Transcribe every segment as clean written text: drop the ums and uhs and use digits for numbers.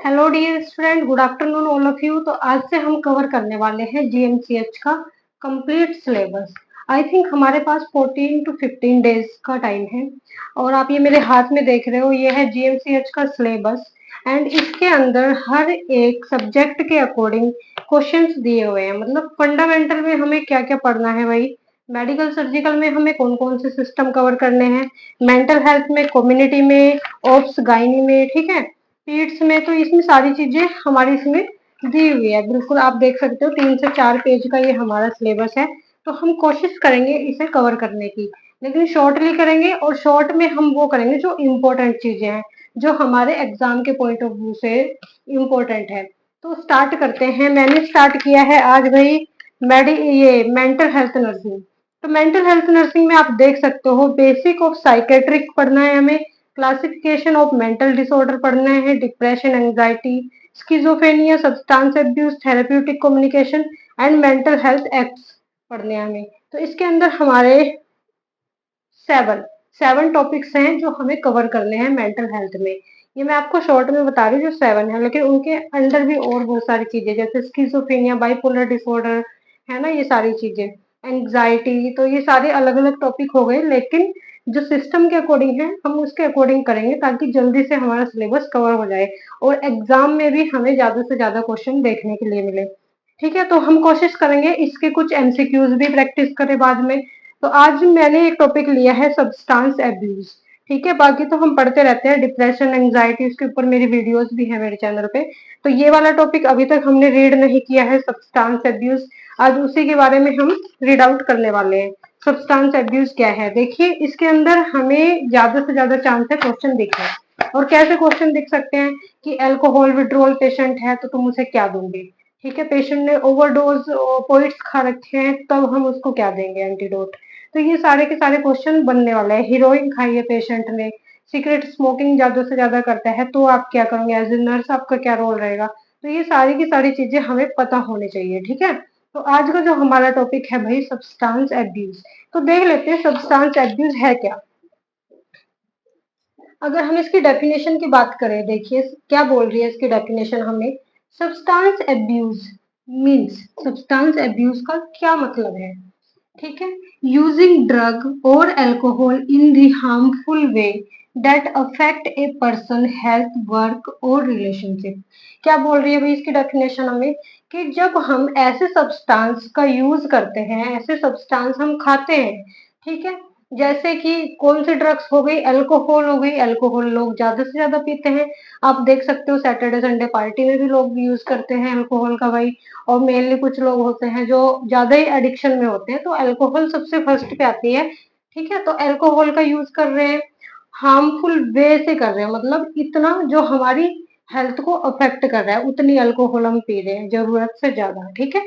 Hello dear student, good afternoon all of you. तो आज से हम कवर करने वाले हैं जीएमसीएच का कंप्लीट सिलेबस। आई थिंक हमारे पास 14 टू 15 डेज का टाइम है और आप ये मेरे हाथ में देख रहे हो, ये है जीएमसीएच का सिलेबस। एंड इसके अंदर हर एक सब्जेक्ट के अकॉर्डिंग क्वेश्चंस दिए हुए हैं। मतलब फंडामेंटल में हमें क्या क्या पढ़ना है भाई, मेडिकल सर्जिकल में हमें कौन कौन से सिस्टम कवर करने हैं, मेंटल हेल्थ में, कम्युनिटी में, ओप्स गाइनी में, ठीक है, पीड्स में। तो इसमें सारी चीजें हमारी इसमें दी हुई है। बिल्कुल आप देख सकते हो 3 से 4 पेज का ये हमारा सिलेबस है। तो हम कोशिश करेंगे इसे कवर करने की, लेकिन शॉर्टली करेंगे और शॉर्ट में हम वो करेंगे जो इम्पोर्टेंट चीजें हैं, जो हमारे एग्जाम के पॉइंट ऑफ व्यू से इम्पोर्टेंट है। तो स्टार्ट करते हैं। मैंने स्टार्ट किया है आज भाई ये मेंटल हेल्थ नर्सिंग। तो मेंटल हेल्थ नर्सिंग में आप देख सकते हो बेसिक ऑफ साइकेट्रिक पढ़ना है हमें, क्लासिफिकेशन ऑफ मेंटल डिसऑर्डर पढ़ना है, depression, anxiety, schizophrenia, substance abuse, therapeutic communication and mental health acts पढ़ने हैं हमें। तो इसके अंदर हमारे सेवन सेवन टॉपिक्स हैं जो हमें कवर करने हैं मेंटल हेल्थ में। ये मैं आपको शॉर्ट में बता रही हूँ जो सेवन है, लेकिन उनके अंदर भी और बहुत सारी चीजें जैसे स्किजोफ्रेनिया, बाइपोलर डिसऑर्डर, है ना, ये सारी चीजें, एंग्जाइटी। तो ये सारे अलग अलग टॉपिक हो गए, लेकिन जो सिस्टम के अकॉर्डिंग है हम उसके अकॉर्डिंग करेंगे ताकि जल्दी से हमारा सिलेबस कवर हो जाए और एग्जाम में भी हमें ज्यादा से ज्यादा क्वेश्चन देखने के लिए मिले। ठीक है, तो हम कोशिश करेंगे इसके कुछ एमसीक्यूज भी प्रैक्टिस करें बाद में। तो आज मैंने एक टॉपिक लिया है सब्सटेंस एब्यूज। ठीक है, बाकी तो हम पढ़ते रहते हैं डिप्रेशन, एंजाइटी, उसके ऊपर मेरी वीडियोस भी है मेरे चैनल पे। तो ये वाला टॉपिक अभी तक हमने रीड नहीं किया है, सब्सटेंस एब्यूज। आज उसी के बारे में हम रीड आउट करने वाले हैं। सब्सटेंस एब्यूज क्या है, देखिए इसके अंदर हमें ज्यादा से ज्यादा चांस है क्वेश्चन दिखने। और कैसे क्वेश्चन दिख सकते हैं कि अल्कोहल विड्रॉल पेशेंट है तो तुम उसे क्या दोगे। ठीक है, पेशेंट ने ओवरडोज ओपिएट्स खा रखे हैं तब हम उसको क्या देंगे एंटीडोट। तो ये सारे के सारे क्वेश्चन बनने वाले हैं। हीरोइन खाई है पेशेंट ने, सिगरेट स्मोकिंग ज्यादा से ज्यादा करता है तो आप क्या करोगे, एज ए नर्स आपका क्या रोल रहेगा। तो ये सारी की सारी चीजें हमें पता होनी चाहिए। ठीक है, तो आज का जो हमारा टॉपिक है भाई सब्सटेंस एब्यूज। तो देख लेते हैं सब्सटेंस एब्यूज है क्या। अगर हम इसकी डेफिनेशन की बात करें, देखिए क्या बोल रही है इसकी डेफिनेशन हमें। Substance abuse means, substance abuse का क्या मतलब है। ठीक है, यूजिंग ड्रग और alcohol in the harmful way that affect a person health, work और रिलेशनशिप। क्या बोल रही है भाई इसकी डेफिनेशन हमें, कि जब हम ऐसे सब्सटेंस का यूज करते हैं, ऐसे सब्सटेंस हम खाते हैं, ठीक है, जैसे कि कौन सी ड्रग्स हो गई, अल्कोहल हो गई। अल्कोहल लोग ज्यादा से ज्यादा पीते हैं, आप देख सकते हो सैटरडे संडे पार्टी में भी लोग यूज करते हैं अल्कोहल का भाई। और मेनली कुछ लोग होते हैं जो ज्यादा ही एडिक्शन में होते हैं, तो अल्कोहल सबसे फर्स्ट पे आती है। ठीक है, तो अल्कोहल का यूज कर रहे हैं, हार्मफुल वे से कर रहे हैं, मतलब इतना जो हमारी हेल्थ को अफेक्ट कर रहा है उतनी अल्कोहल हम पी रहे हैं जरूरत से ज्यादा। ठीक है,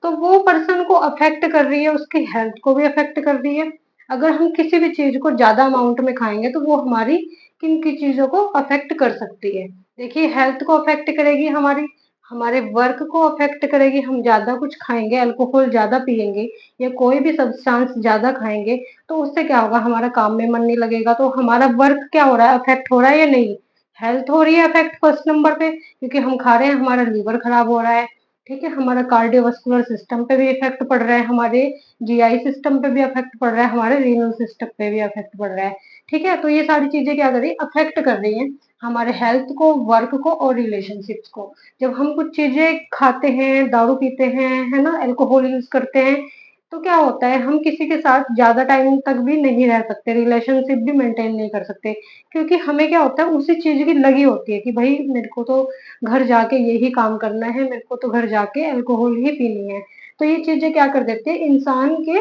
तो वो पर्सन को अफेक्ट कर रही है, उसकी हेल्थ को भी अफेक्ट कर रही है। अगर हम किसी भी चीज को ज्यादा अमाउंट में खाएंगे तो वो हमारी किन की चीजों को अफेक्ट कर सकती है। देखिए हेल्थ को अफेक्ट करेगी हमारी, हमारे वर्क को अफेक्ट करेगी। हम ज्यादा कुछ खाएंगे, अल्कोहल ज्यादा पिएंगे या कोई भी सब्सटेंस ज्यादा खाएंगे तो उससे क्या होगा, हमारा काम में मन नहीं लगेगा। तो हमारा वर्क क्या हो रहा है, अफेक्ट हो रहा है या नहीं, हेल्थ हो रही है अफेक्ट फर्स्ट नंबर पे, क्योंकि हम खा रहे हैं, हमारा लीवर खराब हो रहा है। ठीक है, हमारा कार्डियोवास्कुलर सिस्टम पे भी इफेक्ट पड़ रहा है, हमारे जीआई सिस्टम पे भी अफेक्ट पड़ रहा है, हमारे रीनल सिस्टम पे भी अफेक्ट पड़ रहा है। ठीक है, तो ये सारी चीजें क्या कर रही है, अफेक्ट कर रही है हमारे हेल्थ को, वर्क को और रिलेशनशिप्स को। जब हम कुछ चीजें खाते हैं, दारू पीते हैं, है ना, अल्कोहल यूज करते हैं, तो क्या होता है, हम किसी के साथ ज्यादा टाइम तक भी नहीं रह सकते, रिलेशनशिप भी मेंटेन नहीं कर सकते, क्योंकि हमें क्या होता है उसी चीज की लगी होती है कि भाई मेरे को तो घर जाके यही काम करना है, मेरे को तो घर जाके अल्कोहल ही पीनी है। तो ये चीजें क्या कर देती है, इंसान के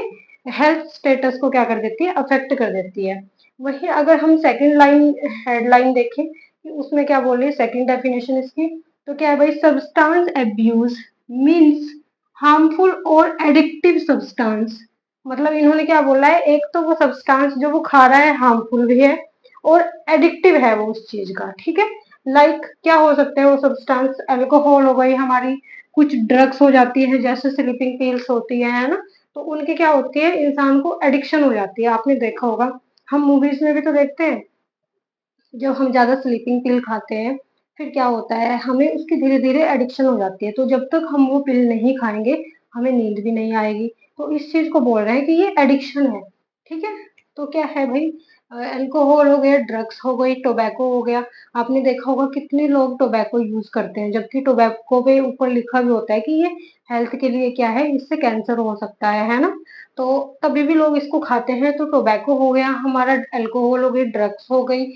हेल्थ स्टेटस को क्या कर देती है, अफेक्ट कर देती है। वही अगर हम सेकंड लाइन हेडलाइन देखें कि उसमें क्या बोल रही है, सेकंड डेफिनेशन इसकी, तो क्या है भाई, सब्सटेंस एब्यूज मींस हार्मफुल और एडिक्टिव सब्सटेंस। मतलब इन्होंने क्या बोला है, एक तो वो सब्सटेंस जो वो खा रहा है हार्मफुल भी है और एडिक्टिव है वो उस चीज का। ठीक है, लाइक क्या हो सकते हैं वो सब्सटेंस, अल्कोहल हो गई हमारी, कुछ ड्रग्स हो जाती है जैसे स्लीपिंग पिल्स होती है ना, तो उनकी क्या होती है, इंसान को एडिक्शन हो जाती है। आपने देखा होगा, हम मूवीज में भी तो देखते हैं, जब हम ज्यादा स्लीपिंग पिल खाते हैं फिर क्या होता है, हमें उसकी धीरे-धीरे एडिक्शन हो जाती है, तो जब तक हम वो पिल नहीं खाएँगे, हमें नींद भी नहीं आएगी। तो इस चीज़ को बोल रहे हैं कि ये एडिक्शन है, ठीक है? तो क्या है भई, अल्कोहल हो गया, ड्रग्स हो गई, टोबैको हो गया। आपने देखा होगा कितने लोग टोबैको यूज़ करते हैं, जबकि टोबैको पे ऊपर लिखा भी होता है कि ये हेल्थ के लिए क्या है, इससे कैंसर हो सकता है ना? तो तभी भी लोग इसको खाते हैं, तो टोबैको हो गया हमारा, अल्कोहल हो गई, ड्रग्स हो गई।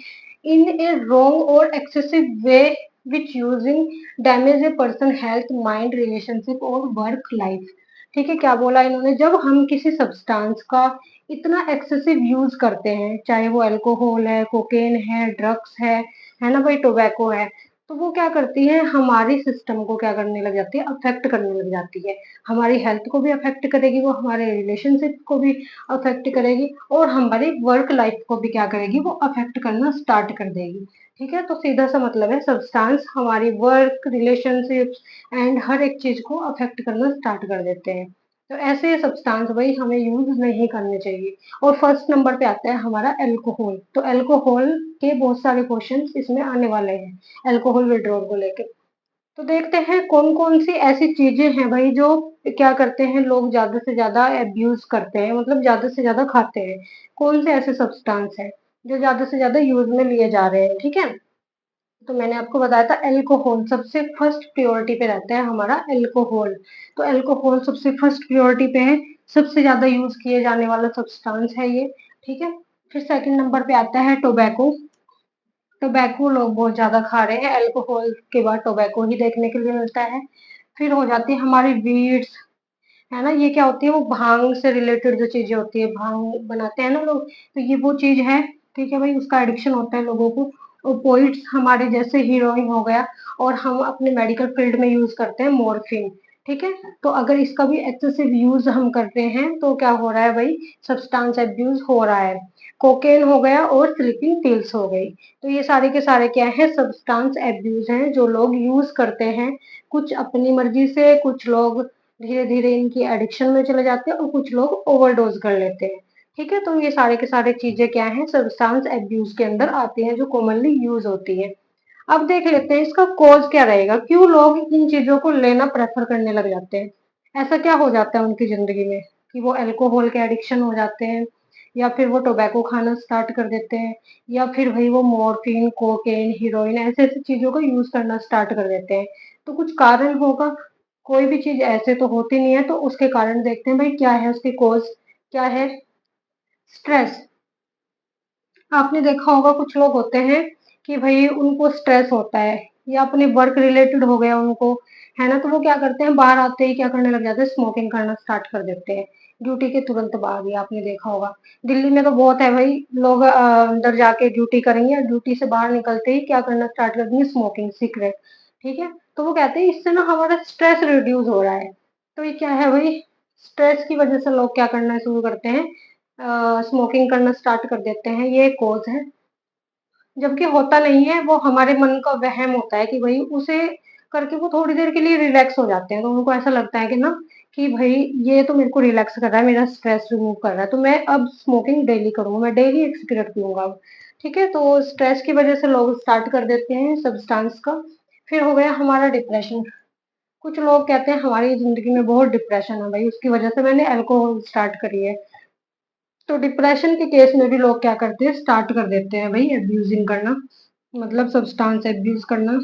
In a wrong or excessive way which using damage a person health, mind, relationship और work life। ठीक है, क्या बोला इन्होंने, जब हम किसी सब्सटेंस का इतना एक्सेसिव यूज करते हैं, चाहे वो अल्कोहल है, कोकेन है, ड्रग्स है ना भाई, टोबैको है, तो वो क्या करती है, हमारी सिस्टम को क्या करने लग जाती है, अफेक्ट करने लग जाती है। हमारी हेल्थ को भी अफेक्ट करेगी, वो हमारे रिलेशनशिप को भी अफेक्ट करेगी, और हमारी वर्क लाइफ को भी क्या करेगी, वो अफेक्ट करना स्टार्ट कर देगी। ठीक है, तो सीधा सा मतलब है, सब्सटेंस हमारी वर्क, रिलेशनशिप्स एंड हर एक चीज को अफेक्ट करना स्टार्ट कर देते हैं। तो ऐसे सब्सटेंस भाई हमें यूज नहीं करने चाहिए। और फर्स्ट नंबर पे आता है हमारा अल्कोहल। तो अल्कोहल के बहुत सारे क्वेश्चंस इसमें आने वाले हैं, अल्कोहल विड्रॉल को लेके। तो देखते हैं कौन कौन सी ऐसी चीजें हैं भाई जो क्या करते हैं, लोग ज्यादा से ज्यादा एब्यूज करते हैं, मतलब ज्यादा से ज्यादा खाते हैं। कौन से ऐसे सब्सटेंस है जो ज्यादा से ज्यादा यूज में लिए जा रहे हैं, ठीक है। तो मैंने आपको बताया था अल्कोहल सबसे फर्स्ट प्रायोरिटी पे रहता है हमारा अल्कोहल। तो अल्कोहल सबसे फर्स्ट प्रायोरिटी पे है, सबसे ज्यादा यूज किए जाने वाला सब्सटेंस है ये, ठीक है। फिर सेकंड नंबर पे आता है टोबैको। टोबैको लोग बहुत ज्यादा खा रहे हैं, अल्कोहल के बाद टोबैको ही देखने के लिए मिलता है। फिर हो जाती है हमारी वीड्स, है ना, ये क्या होती है, वो भांग से रिलेटेड जो चीजें होती है, भांग बनाते हैं ना लोग, तो ये वो चीज है, ठीक है भाई, उसका एडिक्शन होता है लोगों को। ओपोइड्स हमारे जैसे हीरोइन हो गया, और हम अपने मेडिकल फील्ड में यूज करते हैं मॉर्फिन, ठीक है। तो अगर इसका भी एक्सेसिव यूज हम करते हैं तो क्या हो रहा है भाई, सब्सटेंस एब्यूज हो रहा है। कोकेन हो गया और स्लीपिंग पिल्स हो गई। तो ये सारे के सारे क्या है, सब्सटेंस एब्यूज हैं जो लोग यूज करते हैं, कुछ अपनी मर्जी से, कुछ लोग धीरे धीरे इनकी एडिक्शन में चले जाते हैं, और कुछ लोग ओवरडोज कर लेते हैं। ठीक है, तो ये सारे के सारे चीजें क्या है, सब्सटेंस एब्यूज के अंदर आती हैं, जो कॉमनली यूज होती है। अब देख लेते हैं इसका कॉज क्या रहेगा, क्यों लोग इन चीजों को लेना प्रेफर करने लग जाते हैं। ऐसा क्या हो जाता है उनकी जिंदगी में कि वो अल्कोहल के एडिक्शन हो जाते हैं, या फिर वो टोबैको खाना स्टार्ट कर देते हैं, या फिर भाई वो मॉर्फिन, कोकेन, हीरोइन ऐसे ऐसी चीजों का यूज करना स्टार्ट कर देते हैं। तो कुछ कारण होगा, कोई भी चीज ऐसे तो होती नहीं है, तो उसके कारण देखते हैं भाई क्या है, उसकी कॉज क्या है। स्ट्रेस। आपने देखा होगा कुछ लोग होते हैं कि भाई उनको स्ट्रेस होता है, या अपने वर्क रिलेटेड हो गया उनको, है ना, तो वो क्या करते हैं, बाहर आते ही क्या करने लग जाते हैं, स्मोकिंग करना स्टार्ट कर देते हैं, ड्यूटी के तुरंत बाद ही। आपने देखा होगा दिल्ली में तो बहुत है भाई, लोग अंदर जाके ड्यूटी करेंगे, ड्यूटी से बाहर निकलते ही क्या करना स्टार्ट कर देंगे, स्मोकिंग, सिगरेट, ठीक है। तो वो कहते हैं इससे ना हमारा स्ट्रेस रिड्यूस हो रहा है। तो ये क्या है भाई, स्ट्रेस की वजह से लोग क्या करना शुरू करते हैं, स्मोकिंग करना स्टार्ट कर देते हैं, ये कॉज है। जबकि होता नहीं है, वो हमारे मन का वहम होता है कि भाई उसे करके वो थोड़ी देर के लिए रिलैक्स हो जाते हैं, तो उनको ऐसा लगता है कि ना, कि भाई ये तो मेरे को रिलैक्स कर रहा है, मेरा स्ट्रेस रिमूव कर रहा है, तो मैं अब स्मोकिंग डेली करूंगा, मैं डेली एक सिगरेट पीऊंगा अब। ठीक है, तो स्ट्रेस की वजह से लोग स्टार्ट कर देते हैं सब्सटेंस का। फिर हो गया हमारा डिप्रेशन। कुछ लोग कहते हैं हमारी जिंदगी में बहुत डिप्रेशन है भाई, उसकी वजह से मैंने अल्कोहल स्टार्ट करी है। तो डिप्रेशन के केस में भी लोग क्या करते हैं, स्टार्ट कर देते हैं भाई एब्यूजिंग करना, मतलब सब्सटेंस एब्यूज करना।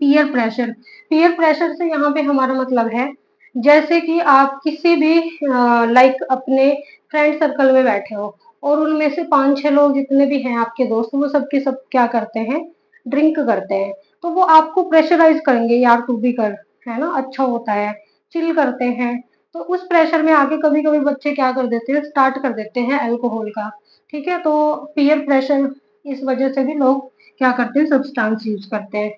Peer pressure. पीयर प्रेशर से यहाँ पे हमारा मतलब है, जैसे कि आप किसी भी लाइक अपने फ्रेंड सर्कल में बैठे हो, और उनमें से 5-6 लोग जितने भी हैं आपके दोस्त, वो सब के सब क्या करते हैं, ड्रिंक करते हैं। तो वो आपको प्रेशराइज करेंगे, यार तू भी कर, है ना, अच्छा होता है, चिल करते हैं। तो उस प्रेशर में आके कभी कभी बच्चे क्या कर देते हैं, स्टार्ट कर देते हैं अल्कोहल का। ठीक है, तो पीयर प्रेशर, इस वजह से भी लोग क्या करते हैं, सब्सटेंस यूज करते हैं।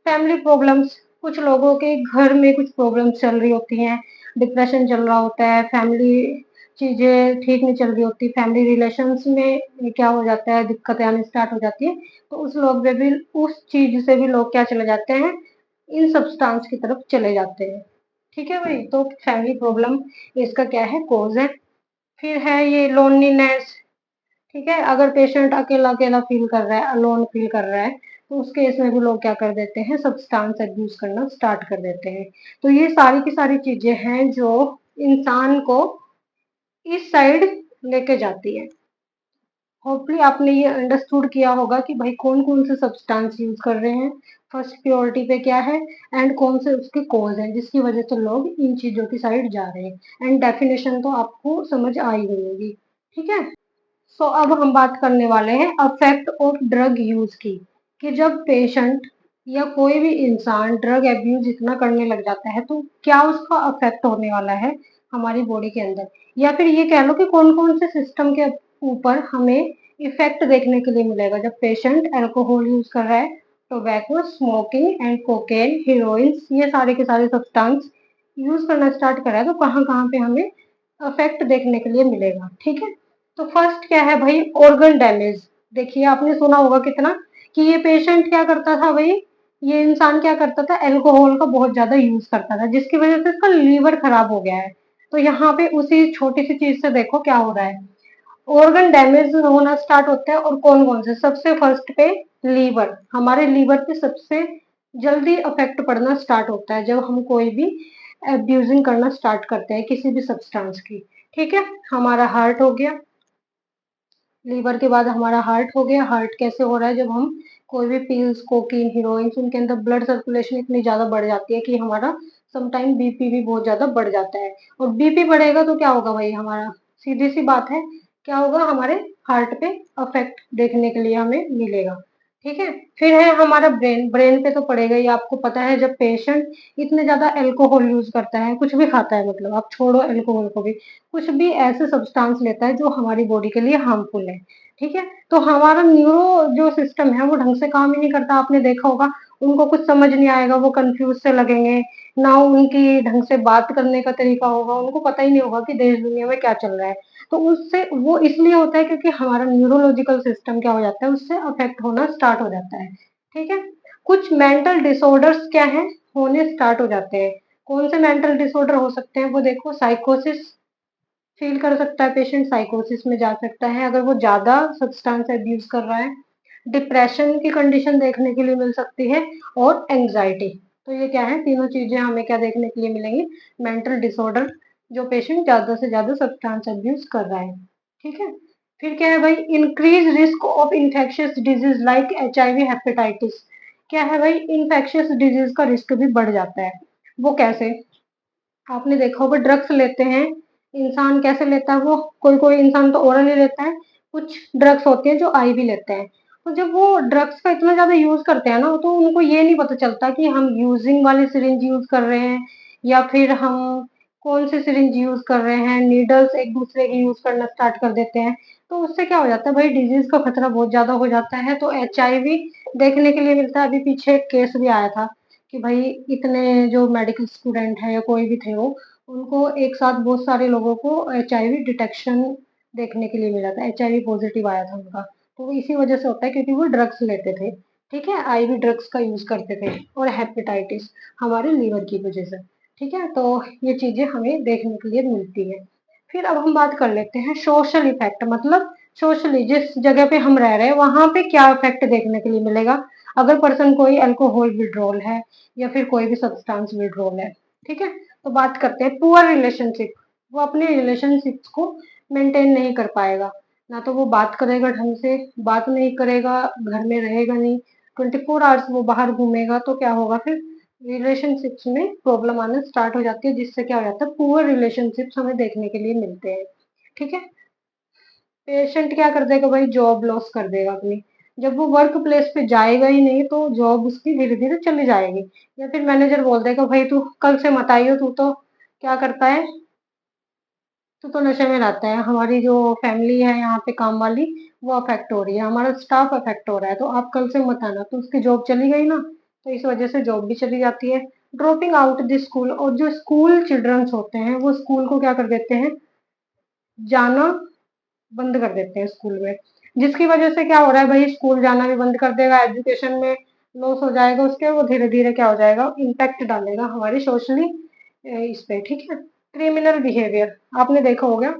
Family problems. कुछ लोगों के घर में कुछ प्रॉब्लम्स चल रही होती हैं, डिप्रेशन चल रहा होता है, फैमिली चीजें ठीक नहीं चल रही होती, फैमिली रिलेशंस में क्या हो जाता है, दिक्कतें आनी स्टार्ट हो जाती है। तो उस लोग में भी, उस चीज से भी लोग क्या चले जाते हैं, इन सब्सटेंस की तरफ चले जाते हैं। ठीक है भाई, तो फैमिली प्रॉब्लम इसका क्या है, कॉज है। फिर है ये लोनलीनेस। ठीक है, अगर पेशेंट अकेला अकेला फील कर रहा है, अलोन फील कर रहा है, तो उस केस में भी लोग क्या कर देते हैं, सब्सटेंस अब्यूज करना स्टार्ट कर देते हैं। तो ये सारी की सारी चीजें हैं जो इंसान को इस साइड लेके जाती है। होपफुली आपने ये अंडरस्टूड किया होगा कि भाई कौन कौन से सब्सटेंस यूज कर रहे हैं, फर्स्ट प्योरिटी पे क्या है, एंड कौन से उसके कॉज हैं जिसकी वजह से लोग इन चीजों की साइड जा रहे हैं। एंड डेफिनेशन तो आपको समझ आई हुई होगी, ठीक है। सो अब हम बात करने वाले हैं अफेक्ट ऑफ ड्रग यूज की, कि जब पेशेंट या कोई भी इंसान ड्रग एब्यूज इतना करने लग जाता है तो क्या उसका अफेक्ट होने वाला है हमारी बॉडी के अंदर, या फिर ये कह लो कि कौन कौन से सिस्टम के ऊपर हमें इफेक्ट देखने के लिए मिलेगा जब पेशेंट अल्कोहल यूज कर रहा है, tobacco, smoking and cocaine, heroine, ये सारे के सारे सब्सटेंस यूज करना स्टार्ट कर रहा है तो कहाँ कहाँ पे हमें अफेक्ट देखने के लिए मिलेगा, ठीक है। तो फर्स्ट क्या है भाई, ऑर्गन डैमेज। देखिए आपने सुना होगा कितना कि ये पेशेंट क्या करता था भाई, ये इंसान क्या करता था, अल्कोहल का बहुत ज्यादा यूज करता था जिसकी वजह से इसका लीवर खराब हो गया है। तो यहाँ पे उसी छोटी सी चीज से देखो क्या हो रहा है, ऑर्गन डैमेज होना स्टार्ट होता है। और कौन कौन से, सबसे फर्स्ट पे लीवर, हमारे लीवर पे सबसे जल्दी अफेक्ट पड़ना स्टार्ट होता है जब हम कोई भी अब्यूजिंग करना स्टार्ट करते हैं किसी भी सब्सटेंस की, ठीक है। हमारा हार्ट हो गया, लीवर के बाद हमारा हार्ट हो गया। हार्ट कैसे हो रहा है, जब हम कोई भी पील्स, कोकीन, हीरोइन, उनके अंदर ब्लड सर्कुलेशन इतनी ज्यादा बढ़ जाती है कि हमारा समटाइम बीपी भी बहुत ज्यादा बढ़ जाता है। और बीपी बढ़ेगा तो क्या होगा भाई, हमारा सीधी सी बात है क्या होगा, हमारे हार्ट पे अफेक्ट देखने के लिए हमें मिलेगा, ठीक है। फिर है हमारा ब्रेन, ब्रेन पे तो पड़ेगा ही। आपको पता है जब पेशेंट इतने ज्यादा अल्कोहल यूज करता है, कुछ भी खाता है, मतलब आप छोड़ो अल्कोहल को भी, कुछ भी ऐसे सब्सटेंस लेता है जो हमारी बॉडी के लिए हार्मफुल है, ठीक है, तो हमारा न्यूरो जो सिस्टम है वो ढंग से काम ही नहीं करता। आपने देखा होगा उनको कुछ समझ नहीं आएगा, वो कंफ्यूज से लगेंगे, ना उनकी ढंग से बात करने का तरीका होगा, उनको पता ही नहीं होगा कि देश दुनिया में क्या चल रहा है। तो उससे वो इसलिए होता है क्योंकि हमारा न्यूरोलॉजिकल सिस्टम क्या हो जाता है, उससे अफेक्ट होना स्टार्ट हो जाता है, ठीक है। कुछ मेंटल डिसऑर्डर्स क्या है, होने स्टार्ट हो जाते हैं। कौन से मेंटल डिसऑर्डर हो सकते हैं वो देखो, साइकोसिस फील कर सकता है पेशेंट, साइकोसिस में जा सकता है अगर वो ज्यादा सब्सटेंस अब्यूज कर रहा है। डिप्रेशन की कंडीशन देखने के लिए मिल सकती है, और एंजाइटी। तो ये क्या है, तीनों चीजें हमें क्या देखने के लिए मिलेंगी, मेंटल डिसऑर्डर, जो पेशेंट ज्यादा से ज्यादा सब्सटेंस अब्यूज कर रहा है, ठीक है। फिर क्या है भाई, increase risk of infectious disease like HIV, hepatitis. क्या है भाई, इन्फेक्शियस डिजीज का रिस्क भी बढ़ जाता है। वो कैसे, आपने देखा होगा ड्रग्स लेते हैं इंसान, कैसे लेता है वो, कोई कोई इंसान तो ओरली लेता है, कुछ ड्रग्स होते हैं जो IV लेते हैं। तो जब वो ड्रग्स का इतना ज्यादा यूज करते हैं ना, तो उनको ये नहीं पता चलता कि हम यूजिंग वाली सिरिंज यूज कर रहे हैं या फिर हम कौन सी सिरिंज यूज कर रहे हैं, नीडल्स एक दूसरे की यूज करना स्टार्ट कर देते हैं। तो उससे क्या हो जाता है भाई, डिजीज का खतरा बहुत ज्यादा हो जाता है। तो HIV देखने के लिए मिलता है। अभी पीछे एक केस भी आया था कि भाई इतने जो मेडिकल स्टूडेंट है या कोई भी थे वो, उनको एक साथ बहुत सारे लोगों को HIV डिटेक्शन देखने के लिए मिला था, HIV पॉजिटिव आया था उनका। तो वो इसी वजह से होता है क्योंकि वो ड्रग्स लेते थे, ठीक है, IV ड्रग्स का यूज करते थे। और हेपेटाइटिस हमारे लीवर की वजह से, ठीक है। तो ये चीजें हमें देखने के लिए मिलती है। फिर अब हम बात कर लेते हैं सोशल इफेक्ट, मतलब सोशली जिस जगह पे हम रह रहे हैं वहां पे क्या इफेक्ट देखने के लिए मिलेगा अगर पर्सन कोई अल्कोहल विड्रॉल है या फिर कोई भी सब्सटेंस विड्रॉल है, ठीक है। तो बात करते हैं पुअर रिलेशनशिप, वो अपने रिलेशनशिप्स को मेंटेन नहीं कर पाएगा, ना तो वो बात करेगा ढंग से, बात नहीं करेगा, घर में रहेगा नहीं, 24 आवर्स वो बाहर घूमेगा, तो क्या होगा फिर, रिलेशनशिप्स में प्रॉब्लम आना स्टार्ट हो जाती है, जिससे क्या हो जाता है, पुअर रिलेशनशिप्स हमें देखने के लिए मिलते हैं, ठीक है। पेशेंट क्या कर देगा भाई, जॉब लॉस कर देगा अपनी। जब वो वर्क प्लेस पे जाएगा ही नहीं तो जॉब उसकी धीरे धीरे चली जाएगी। या फिर मैनेजर बोल देगा भाई तू कल से मत आइयो, तू तो क्या करता है, तू तो नशे में रहता है। हमारी जो फैमिली है यहाँ पे काम वाली, वो अफेक्ट हो रही है, हमारा स्टाफ अफेक्ट हो रहा है, तो आप कल से मत आना। तो उसकी जॉब चली गई ना, तो इस वजह से जॉब भी चली जाती है। ड्रॉपिंग आउट द स्कूल, और जो स्कूल चिल्ड्रंस होते हैं वो स्कूल को क्या कर देते हैं, जाना बंद कर देते हैं स्कूल में, जिसकी वजह से क्या हो रहा है भाई, स्कूल जाना भी बंद कर देगा, एजुकेशन में लॉस हो जाएगा उसके, वो धीरे धीरे क्या हो जाएगा, इम्पैक्ट डालेगा हमारी सोशली इस पे, ठीक है। क्रिमिनल बिहेवियर, आपने देखा होगा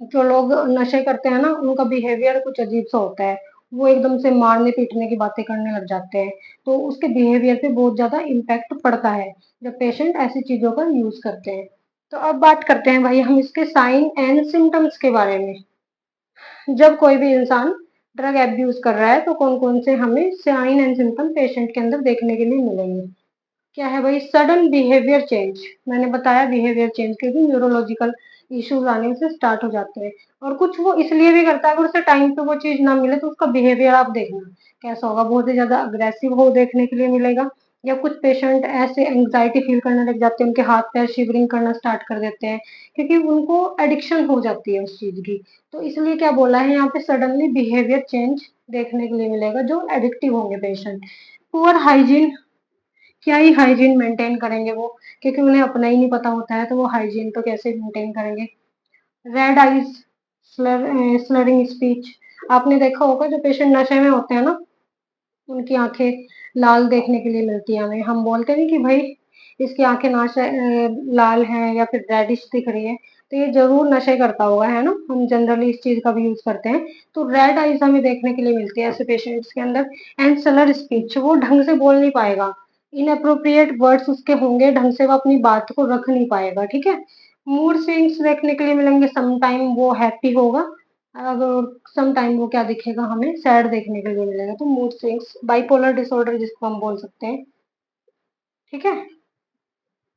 जो लोग नशे करते हैं ना उनका बिहेवियर कुछ अजीब सा होता है, वो एकदम से मारने पीटने की बातें करने लग जाते हैं, तो उसके बिहेवियर पे बहुत ज़्यादा इम्पैक्ट पड़ता है जब पेशेंट ऐसी चीज़ों का यूज़ करते हैं। तो अब बात करते हैं भाई हम इसके साइन एंड सिम्टम्स के बारे में। जब कोई भी इंसान ड्रग एब्यूज़ कर रहा है तो कौन-कौन से हमें साइन एंड सिम्पटम पेशेंट के अंदर देखने के लिए मिलेंगे। क्या है भाई, सडन बिहेवियर चेंज। मैंने बताया बिहेवियर चेंज क्योंकि न्यूरोलॉजिकल इश्यूज आने से स्टार्ट हो जाते हैं, और कुछ वो इसलिए भी करता है अगर उसे टाइम पे वो चीज ना मिले तो उसका बिहेवियर आप देखना कैसा होगा, बहुत ही ज्यादा अग्रेसिव हो देखने के लिए मिलेगा। या कुछ पेशेंट ऐसे एंग्जाइटी फील करने लग जाते हैं, उनके हाथ पैर शिवरिंग करना स्टार्ट कर देते हैं क्योंकि उनको एडिक्शन हो जाती है उस चीज की। तो इसलिए क्या बोला है यहाँ पे, सडनली बिहेवियर चेंज देखने के लिए मिलेगा जो एडिक्टिव होंगे पेशेंट। पुअर हाइजीन, क्या ही हाइजीन मेंटेन करेंगे वो, क्योंकि उन्हें अपना ही नहीं पता होता है तो वो हाइजीन तो कैसे मेंटेन करेंगे। Red eyes, slurring speech. आपने देखा होगा जो पेशेंट नशे में होते हैं ना, उनकी आंखें लाल देखने के लिए मिलती है हमें। हम बोलते नहीं कि भाई इसकी आंखें लाल हैं या फिर रेडिश दिख रही है, तो ये जरूर नशे करता होगा, है ना। हम जनरली इस चीज का भी यूज करते हैं। तो रेड आइज हमें देखने के लिए मिलती है ऐसे पेशेंट्स के अंदर। एंड सलर स्पीच, वो ढंग से बोल नहीं पाएगा, इनअप्रोप्रिएट वर्ड्स उसके होंगे, ढंग से वो अपनी बात को रख नहीं पाएगा, ठीक है। मूड स्विंग्स देखने के लिए मिलेंगे, सम टाइम वो हैप्पी होगा, अगर सम टाइम वो क्या दिखेगा हमें, सैड देखने के लिए मिलेगा। तो मूड स्विंग्स, बाइपोलर डिसऑर्डर जिसको हम बोल सकते हैं, ठीक है।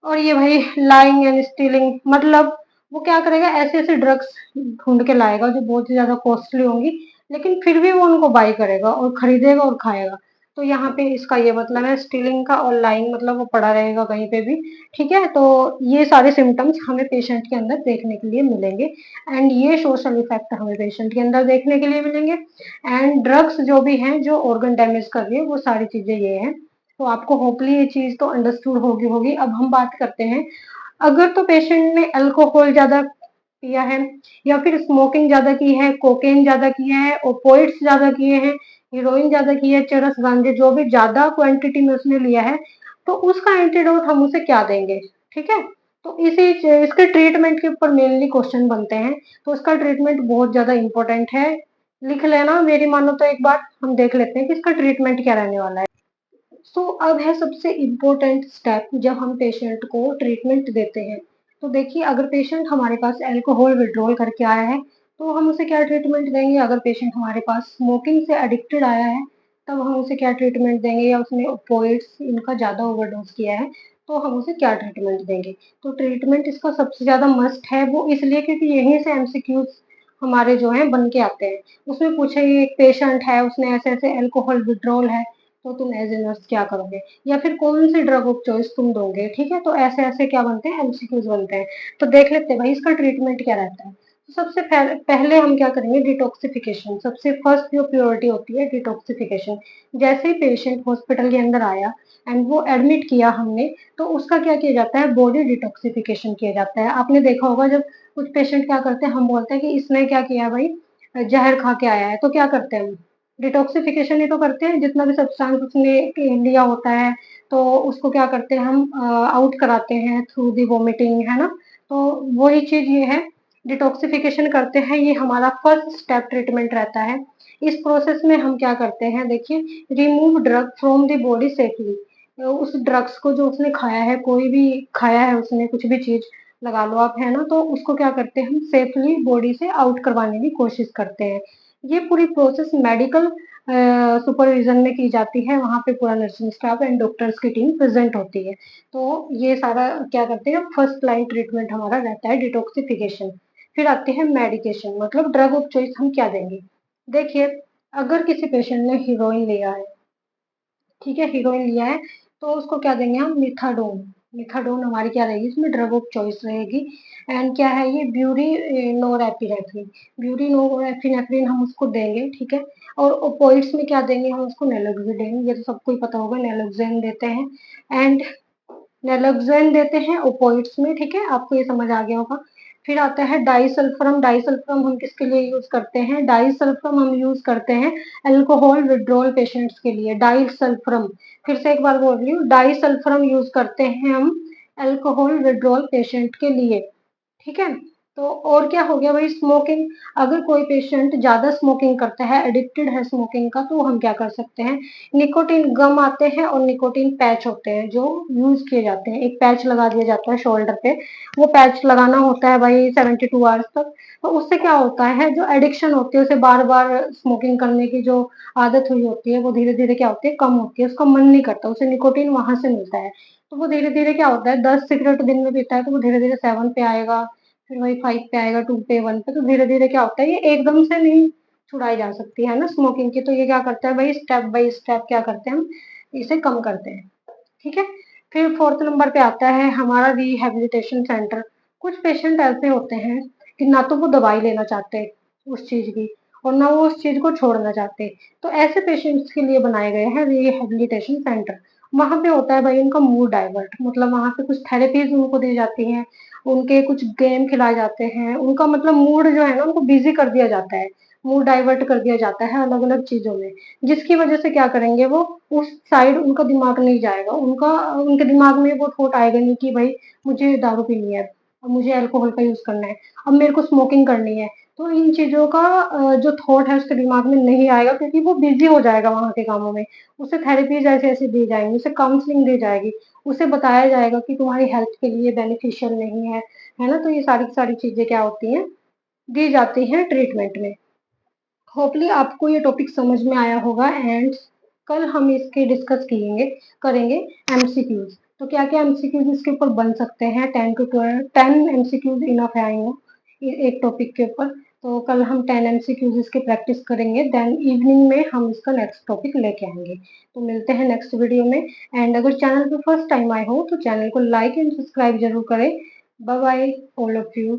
और ये भाई लाइंग एंड स्टीलिंग, मतलब वो क्या करेगा, ऐसे ऐसे ड्रग्स ढूंढ के लाएगा जो बहुत ही ज्यादा कॉस्टली होंगी, लेकिन फिर भी वो उनको बाई करेगा और खरीदेगा और खाएगा। तो यहाँ पे इसका ये मतलब है स्टीलिंग का, और लाइंग मतलब वो पड़ा रहेगा कहीं पे भी, ठीक है। तो ये सारे सिम्टम्स हमें पेशेंट के अंदर देखने के लिए मिलेंगे, एंड ये सोशल इफेक्ट हमें पेशेंट के अंदर देखने के लिए मिलेंगे। एंड ड्रग्स जो भी हैं जो ऑर्गन डैमेज कर रही है वो सारी चीजें ये हैं। तो आपको होपली ये चीज तो अंडरस्टूड होगी होगी। अब हम बात करते हैं, अगर तो पेशेंट ने अल्कोहल ज्यादा पिया है, या फिर स्मोकिंग ज्यादा की है, कोकेन ज्यादा किया है, ओपोइड्स ज्यादा किए हैं, हीरोइन ज्यादा की है, चरस गांजे जो भी ज्यादा क्वांटिटी में उसने लिया है, तो उसका एंटीडोट हम उसे क्या देंगे, ठीक है। तो इसके ट्रीटमेंट के ऊपर मेनली क्वेश्चन बनते हैं। तो उसका ट्रीटमेंट बहुत ज्यादा इंपॉर्टेंट है, लिख लेना मेरी मानो तो। एक बार हम देख लेते हैं कि इसका ट्रीटमेंट क्या रहने वाला है। तो अब है सबसे इम्पोर्टेंट स्टेप जब हम पेशेंट को ट्रीटमेंट देते हैं। तो देखिए, अगर पेशेंट हमारे पास अल्कोहल विड्रॉल करके आया है तो हम उसे क्या ट्रीटमेंट देंगे। अगर पेशेंट हमारे पास स्मोकिंग से एडिक्टेड आया है तब हम उसे क्या ट्रीटमेंट देंगे, या उसने ओपोइड्स इनका ज्यादा ओवरडोज किया है तो हम उसे क्या ट्रीटमेंट देंगे। तो ट्रीटमेंट इसका सबसे ज्यादा मस्ट है, वो इसलिए क्योंकि यहीं से एमसीक्यूज हमारे जो है बन के आते हैं। उसमें पूछे एक पेशेंट है, उसने ऐसे ऐसे अल्कोहल विड्रॉल है, तो तुम एज ए नर्स क्या करोगे, या फिर कौन सी ड्रग ऑफ चॉइस तुम दोगे, ठीक है। तो ऐसे ऐसे क्या बनते हैं, एमसीक्यूज बनते हैं। तो देख लेते हैं भाई इसका ट्रीटमेंट क्या रहता है। तो सबसे पहले हम क्या करेंगे, डिटॉक्सिफिकेशन। सबसे फर्स्ट जो प्योरिटी होती है डिटॉक्सिफिकेशन। जैसे ही पेशेंट हॉस्पिटल के अंदर आया एंड वो एडमिट किया हमने, तो उसका क्या किया जाता है, बॉडी डिटॉक्सिफिकेशन किया जाता है। आपने देखा होगा जब कुछ पेशेंट क्या करते हैं, हम बोलते हैं कि इसने क्या किया भाई, जहर खा के आया है, तो क्या करते हैं हम, डिटॉक्सिफिकेशन ही तो करते हैं। जितना भी सब्सटेंस उसने लिया होता है तो उसको क्या करते हैं हम, आउट कराते हैं थ्रू दी वोमिटिंग, है ना। तो वही चीज ये है, डिटॉक्सिफिकेशन करते हैं, ये हमारा फर्स्ट स्टेप ट्रीटमेंट रहता है। इस प्रोसेस में हम क्या करते हैं, देखिए, remove drug from the body safely. उस ड्रग्स को जो उसने खाया है, कोई भी खाया है उसने कुछ भी चीज लगा लो आप, है ना, तो उसको क्या करते हैं हम सेफली बॉडी से आउट करवाने की कोशिश करते हैं। ये पूरी प्रोसेस मेडिकल सुपरविजन में की जाती है, वहाँ पे पूरा नर्सिंग स्टाफ एंड डॉक्टर्स की टीम प्रेजेंट होती है। तो ये सारा क्या करते हैं, फर्स्ट लाइन ट्रीटमेंट हमारा रहता है डिटॉक्सिफिकेशन। फिर आते हैं मेडिकेशन, मतलब ड्रग ऑफ चॉइस हम क्या देंगे। देखिए, अगर किसी पेशेंट ने हीरोइन लिया है, ठीक है, हीरोइन लिया है, तो उसको क्या देंगे हम, मिथाडोन। मिथाडोन हमारी क्या रहेगी, इसमें ड्रग ऑफ चॉइस रहेगी। एंड क्या है ये, ब्यूरी नोरेपिनेफ्रिन। ब्यूरी नोरेपिनेफ्रिन हम उसको देंगे, ठीक है। और ओपोइड्स में क्या देंगे, हम उसको नेलोक्सिन देंगे, ये तो सबको ही पता होगा, नेलोक्सिन देते हैं। एंड नेलोक्सिन देते हैं ओपोइड्स में, ठीक है, आपको ये समझ आ गया होगा। फिर आता है डाइसल्फरम। डाइसल्फरम हम किसके लिए यूज करते हैं, डाइसल्फरम हम यूज करते हैं अल्कोहल विड्रॉल पेशेंट्स के लिए, डाइसल्फरम। फिर से एक बार बोल रही हूँ, डाइसल्फरम यूज करते हैं हम अल्कोहल विड्रॉल पेशेंट के लिए, ठीक है। तो और क्या हो गया भाई, स्मोकिंग। अगर कोई पेशेंट ज्यादा स्मोकिंग करता है, एडिक्टेड है स्मोकिंग का, तो हम क्या कर सकते हैं, निकोटिन गम आते हैं और निकोटिन पैच होते हैं जो यूज किए जाते हैं। एक पैच लगा दिया जाता है शोल्डर पे, वो पैच लगाना होता है भाई 72 आवर्स तक। तो उससे क्या होता है, जो एडिक्शन होती है, उसे बार बार स्मोकिंग करने की जो आदत हुई होती है, वो धीरे धीरे क्या होती है, कम होती है। उसका मन नहीं करता, उसे निकोटिन वहां से मिलता है। तो वो धीरे धीरे क्या होता है, 10 सिगरेट दिन में पीता है तो वो धीरे धीरे 7 पे आएगा, फिर वही 5 पे आएगा, 2 पे, 1 पे। तो धीरे धीरे क्या होता है, ये एकदम से नहीं छुड़ाई जा सकती है ना स्मोकिंग की। तो ये क्या करता है भाई, स्टेप बाय स्टेप क्या करते हैं हम, इसे कम करते हैं। ठीक है। फिर फोर्थ नंबर पे आता है हमारा रिहेबिलिटेशन सेंटर। कुछ पेशेंट ऐसे होते हैं कि ना तो वो दवाई लेना चाहते उस चीज की, और ना वो उस चीज को छोड़ना चाहते। तो ऐसे पेशेंट्स के लिए बनाए गए हैं रिहेबिलिटेशन सेंटर। वहां पे होता है भाई उनका मूड डाइवर्ट, मतलब वहां पे कुछ थेरेपीज उनको दी जाती हैं, उनके कुछ गेम खिलाए जाते हैं, उनका मतलब मूड जो है ना, उनको बिजी कर दिया जाता है, मूड डाइवर्ट कर दिया जाता है अलग अलग चीजों में। जिसकी वजह से क्या करेंगे, वो उस साइड उनका दिमाग नहीं जाएगा, उनका उनके दिमाग में वो थॉट आएगा नहीं कि भाई मुझे दारू पीनी है, अब मुझे अल्कोहल का यूज करना है, अब मेरे को स्मोकिंग करनी है। तो इन चीजों का जो थॉट है उसके दिमाग में नहीं आएगा, क्योंकि वो बिजी हो जाएगा वहां के कामों में। उसे थेरेपीज ऐसे ऐसे दी जाएंगी, उसे काउंसलिंग दी जाएगी, उसे बताया जाएगा कि तुम्हारी हेल्थ के लिए बेनिफिशियल नहीं है, है ना। तो ये सारी सारी चीजें क्या होती हैं, दी जाती हैं ट्रीटमेंट में। होपली आपको ये टॉपिक समझ में आया होगा। एंड कल हम इसके डिस्कस करेंगे एमसीक्यूज। तो क्या क्या एमसीक्यूज इसके ऊपर बन सकते हैं, 10 to 12 10 एमसीक्यूज इनफ है, आई नो, एक टॉपिक के ऊपर। तो कल हम 10 एमसीक्यूज इसके प्रैक्टिस करेंगे, देन इवनिंग में हम इसका नेक्स्ट टॉपिक लेके आएंगे। तो मिलते हैं नेक्स्ट वीडियो में। एंड अगर चैनल पे फर्स्ट टाइम आए हो तो चैनल को लाइक एंड सब्सक्राइब जरूर करें। Bye bye all of you.